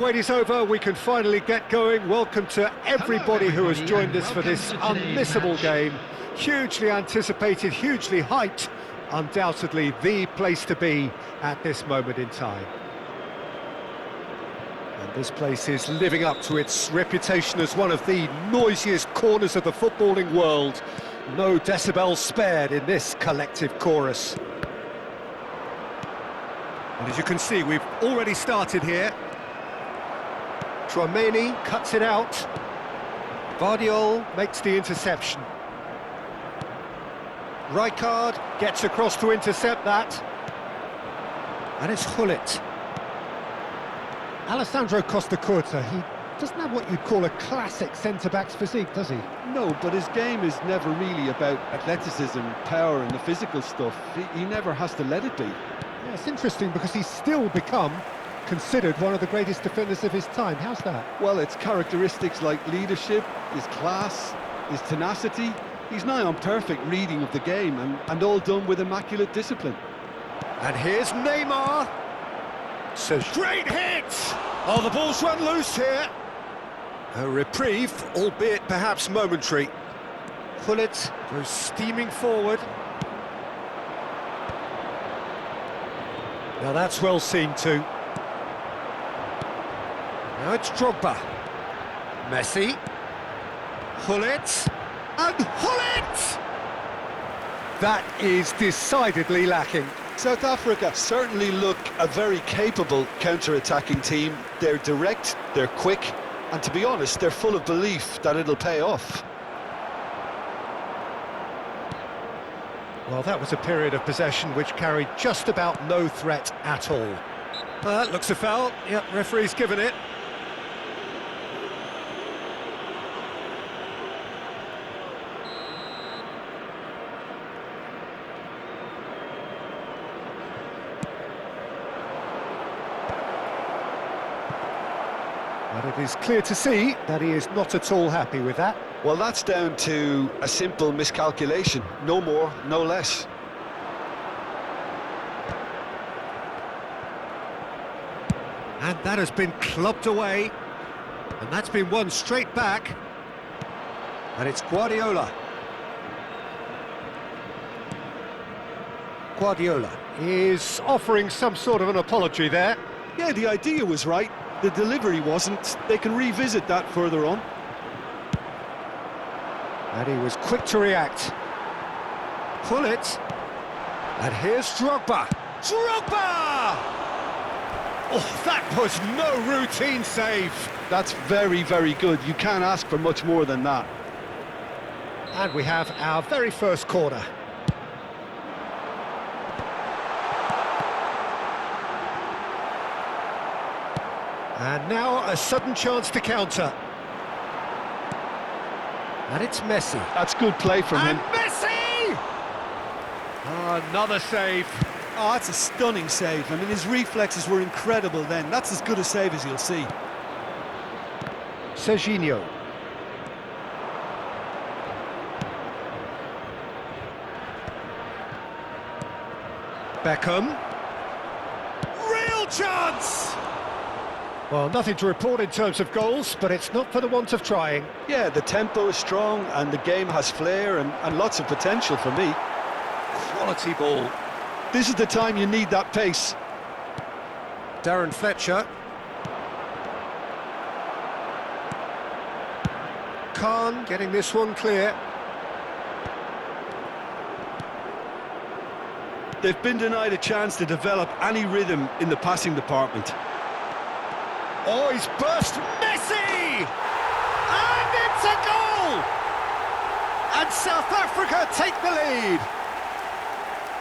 Wait is over, we can finally get going. Welcome to everybody who has joined us for this unmissable game. Hugely anticipated, hugely hyped, undoubtedly the place to be at this moment in time. And this place is living up to its reputation as one of the noisiest corners of the footballing world. No decibels spared in this collective chorus. And as you can see, we've already started here. Trameni cuts it out. Vardiol makes the interception. Rijkaard gets across to intercept that. And it's Gullit. Alessandro Costacurta, he doesn't have what you'd call a classic centre-back's physique, does he? No, but his game is never really about athleticism, power and the physical stuff. He never has to let it be. Yeah, it's interesting because he's still become considered one of the greatest defenders of his time. How's that? Well, it's characteristics like leadership, his class, his tenacity. He's nigh on perfect reading of the game and all done with immaculate discipline. And here's Neymar. So great hit! Oh, the ball's run loose here. A reprieve, albeit perhaps momentary. Gullit goes steaming forward. Now that's well seen too. Now it's Drogba. Messi. Gullit. And Gullit! That is decidedly lacking. South Africa certainly look a very capable counter-attacking team. They're direct, they're quick, and to be honest, they're full of belief that it'll pay off. Well, that was a period of possession which carried just about no threat at all. That looks a foul. Yep, referee's given it. But it is clear to see that he is not at all happy with that. Well, that's down to a simple miscalculation. No more, no less. And that has been clubbed away. And that's been won straight back. And it's Guardiola. Guardiola is offering some sort of an apology there. Yeah, the idea was right. The delivery wasn't. They can revisit that further on. And he was quick to react. Gullit. And here's Drogba. Drogba! Oh, that was no routine save. That's very, very good. You can't ask for much more than that. And we have our very first corner. And now a sudden chance to counter. And it's Messi. That's good play from him. Messi! Oh, another save. Oh, that's a stunning save. I mean, his reflexes were incredible then. That's as good a save as you'll see. Serginho. Beckham. Real chance! Well, nothing to report in terms of goals, but it's not for the want of trying. Yeah, the tempo is strong and the game has flair and lots of potential for me. Quality ball. This is the time you need that pace. Darren Fletcher. Khan getting this one clear. They've been denied a chance to develop any rhythm in the passing department. Oh, he's burst. Messi! And it's a goal! And South Africa take the lead.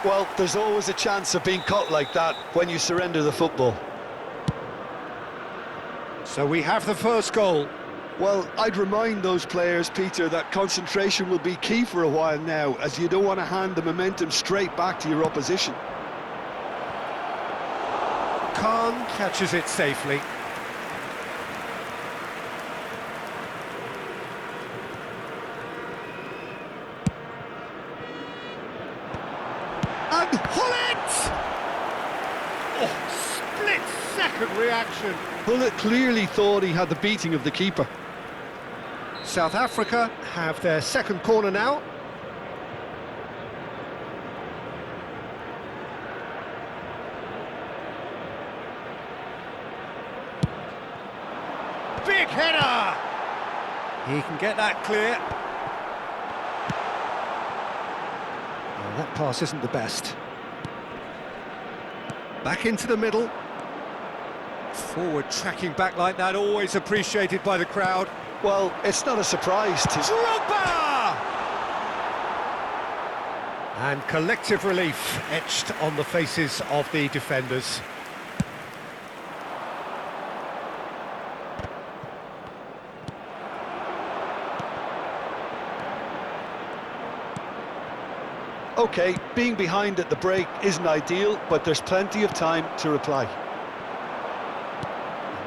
Well, there's always a chance of being caught like that when you surrender the football. So we have the first goal. Well, I'd remind those players, Peter, that concentration will be key for a while now, as you don't want to hand the momentum straight back to your opposition. Khan catches it safely. And Gullit! Oh, split second reaction. Bullet clearly thought he had the beating of the keeper. South Africa have their second corner now. Big header! He can get that clear. Well, that pass isn't the best. Back into the middle. Forward tracking back like that, always appreciated by the crowd. Well, it's not a surprise to... Drogba! And collective relief etched on the faces of the defenders. OK, being behind at the break isn't ideal, but there's plenty of time to reply.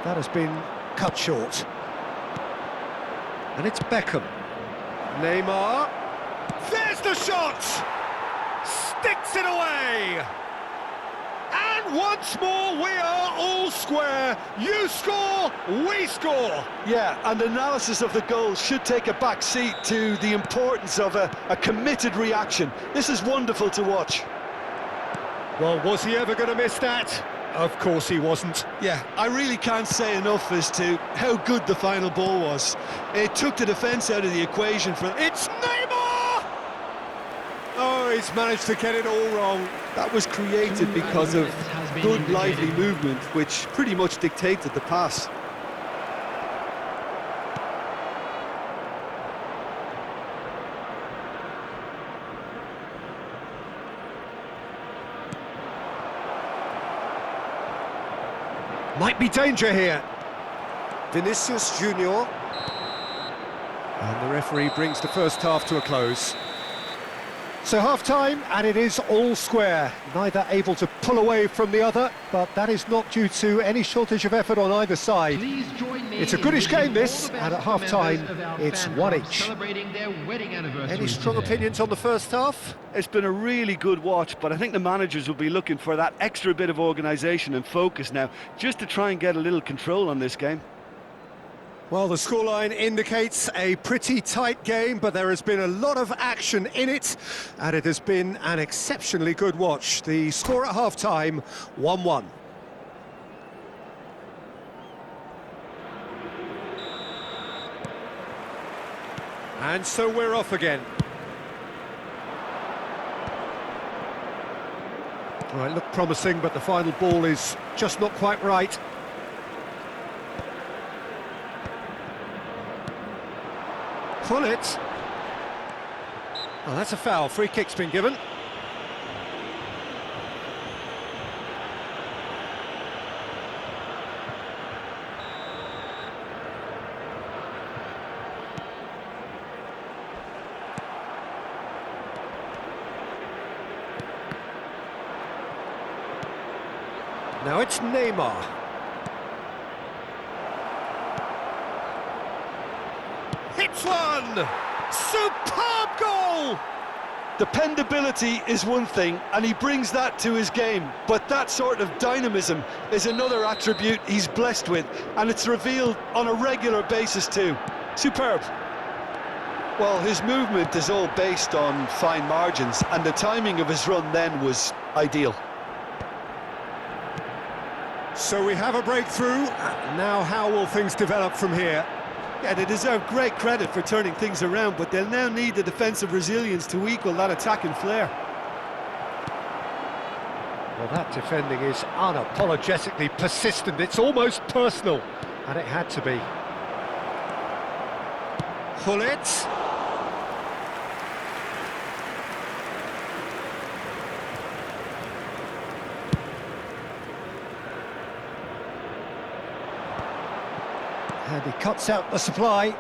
That has been cut short. And it's Beckham. Neymar. There's the shot! Sticks it away! And once more we are all square. You score, we score! Yeah, and analysis of the goal should take a back seat to the importance of a committed reaction. This is wonderful to watch. Well, was he ever going to miss that? Of course he wasn't. Yeah, I really can't say enough as to how good the final ball was. It took the defence out of the equation for... It's Neymar! Oh, he's managed to get it all wrong. That was created because of good, lively movement, which pretty much dictated the pass. Might be danger here. Vinicius Junior. And the referee brings the first half to a close. So half-time, and it is all square. Neither able to pull away from the other, but that is not due to any shortage of effort on either side. It's a goodish game, this, and at half-time, it's one each. Any strong opinions on the first half? It's been a really good watch, but I think the managers will be looking for that extra bit of organisation and focus now, just to try and get a little control on this game. Well, the scoreline indicates a pretty tight game, but there has been a lot of action in it, and it has been an exceptionally good watch. The score at half-time, 1-1. And so we're off again. Well, it looked promising, but the final ball is just not quite right. Pull it. Oh, that's a foul. Free kick's been given. Now it's Neymar. Hits one! Superb goal! Dependability is one thing, and he brings that to his game, but that sort of dynamism is another attribute he's blessed with, and it's revealed on a regular basis too. Superb. Well, his movement is all based on fine margins, and the timing of his run then was ideal. So we have a breakthrough. Now how will things develop from here? Yeah, they deserve great credit for turning things around, but they'll now need the defensive resilience to equal that attacking flair. Well, that defending is unapologetically persistent. It's almost personal, and it had to be. Pull it. And he cuts out the supply.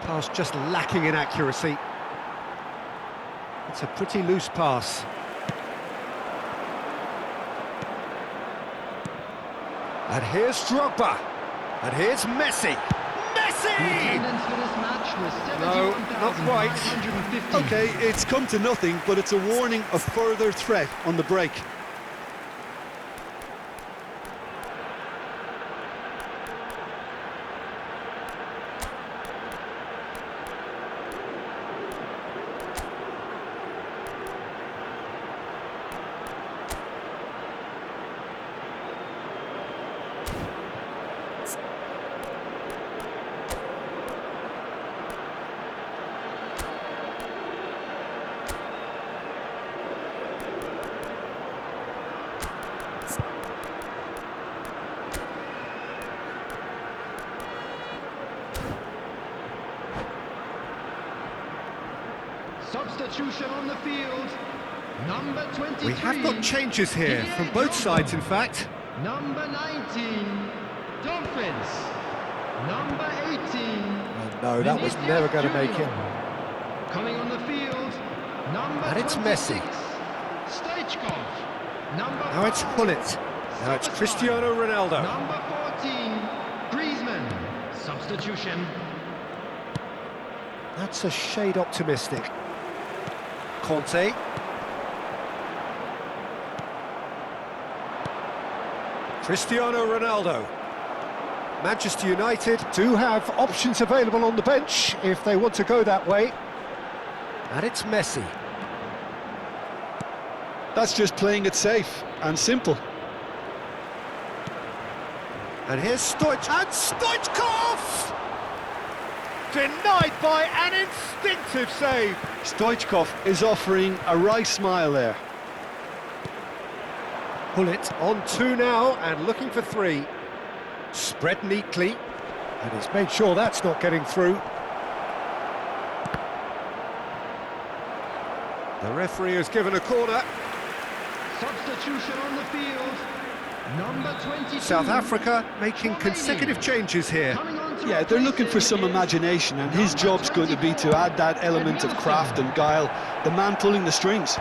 Pass just lacking in accuracy. It's a pretty loose pass. And here's Drogba. And here's Messi. Messi! Messi! Attendance for this match was No, not quite. 71,550. Okay, it's come to nothing, but it's a warning of further threat on the break. Substitution on the field. Number 23. We have got changes here, from both sides in fact. Number 19, Dolphins. Number 18. Oh, no, that was Vinicius never going to make Junior. it. Coming on the field, number And it's 26, Messi. Stoichkov. Number Now it's 5, Gullit. Now it's Sabitzer. Cristiano Ronaldo. Number 14, Griezmann. Substitution. That's a shade optimistic. Conte. Cristiano Ronaldo. Manchester United do have options available on the bench if they want to go that way. And it's Messi. That's just playing it safe and simple. And here's Stoichkov! Denied by an instinctive save. Stoichkov is offering a wry smile there. Gullit on 2 now and looking for 3. Spread neatly. And he's made sure that's not getting through. The referee has given a corner. Substitution on the field. Number 22. South Africa making consecutive changes here. Coming on to Yeah, they're replace looking for him some is imagination, and his job's going to be to add that element of craft and guile, the man pulling the strings.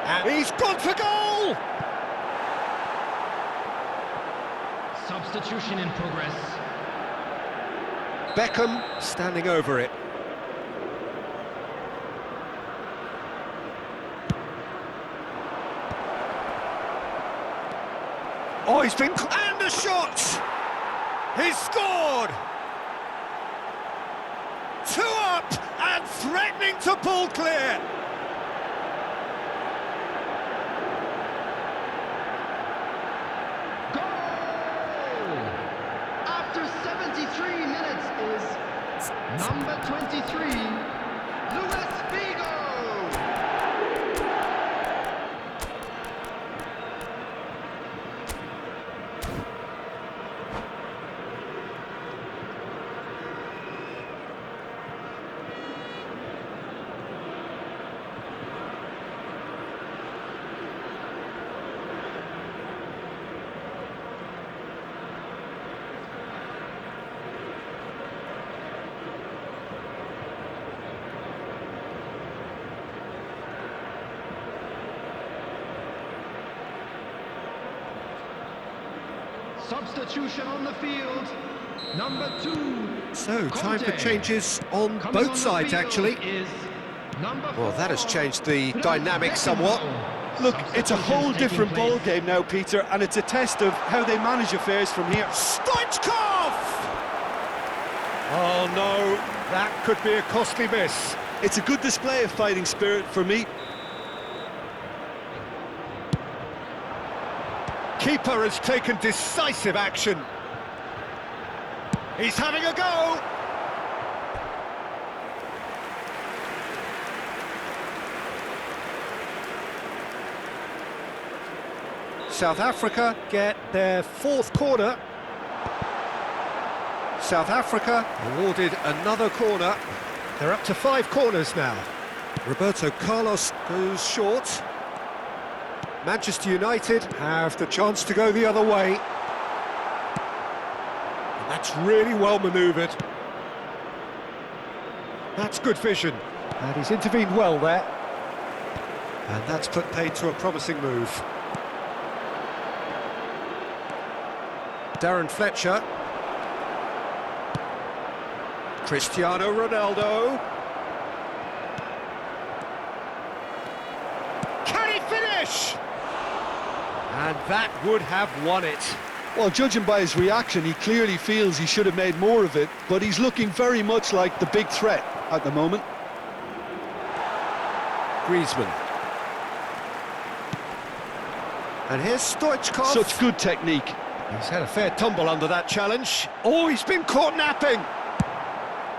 And he's gone for goal! Substitution in progress. Beckham standing over it. Oh, he's been... And the shot! He's scored! 2 up and threatening to pull clear. Goal! After 73 minutes is number 23, Luis Figo. Substitution on the field. Number 2. So, time for Conte. changes on Coming both on the sides, field actually. is number Well, that has 4, changed the dynamic Beckham. somewhat. Look, it's a whole Substitutions different taking ball place. game now, Peter, and it's a test of how they manage affairs from here. Stoichkov! Oh, no, that could be a costly miss. It's a good display of fighting spirit for me. Keeper has taken decisive action. He's having a go. South Africa get their 4th corner. South Africa awarded another corner. They're up to 5 corners now. Roberto Carlos goes short. Manchester United have the chance to go the other way. And that's really well manoeuvred. That's good vision. And he's intervened well there. And that's put paid to a promising move. Darren Fletcher. Cristiano Ronaldo. Can he finish? And that would have won it. Well, judging by his reaction, he clearly feels he should have made more of it, but he's looking very much like the big threat at the moment. Griezmann. And here's Stoichkov. Such good technique. He's had a fair tumble under that challenge. Oh, he's been caught napping.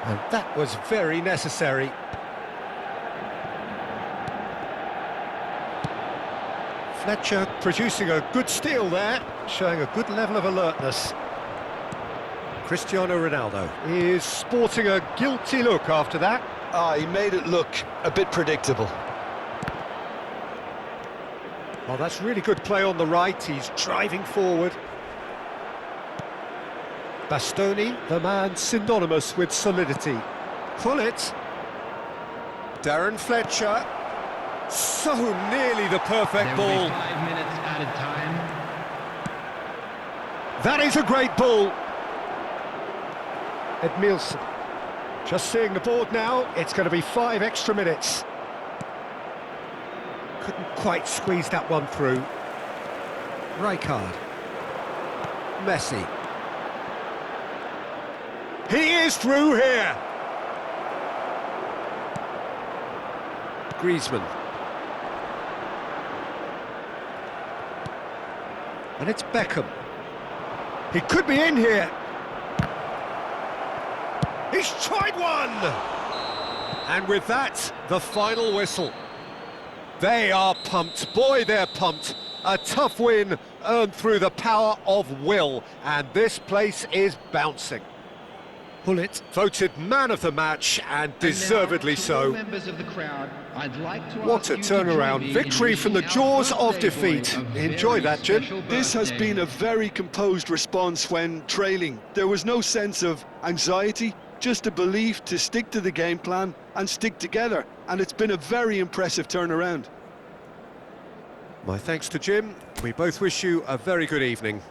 And that was very necessary. Fletcher producing a good steal there, showing a good level of alertness. Cristiano Ronaldo is sporting a guilty look after that. He made it look a bit predictable. Well, that's really good play on the right. He's driving forward. Bastoni, the man synonymous with solidity. Pull it. Darren Fletcher. So nearly the perfect There will ball. be 5 minutes added time. That is a great ball. Edmilson. Just seeing the board now, it's going to be 5 extra minutes. Couldn't quite squeeze that one through. Rijkaard. Messi. He is through here. Griezmann. And it's Beckham. He could be in here. He's tried one! And with that, the final whistle. They are pumped. Boy, they're pumped. A tough win earned through the power of will. And this place is bouncing. Pullet voted man of the match, and deservedly And now, to all so. members of the crowd, I'd like to What ask a you to join turnaround. me in Victory from the wishing our jaws of birthday defeat. boy a Enjoy very that, Jim. special This has birthday. been a very composed response when trailing. There was no sense of anxiety, just a belief to stick to the game plan and stick together. And it's been a very impressive turnaround. My thanks to Jim. We both wish you a very good evening.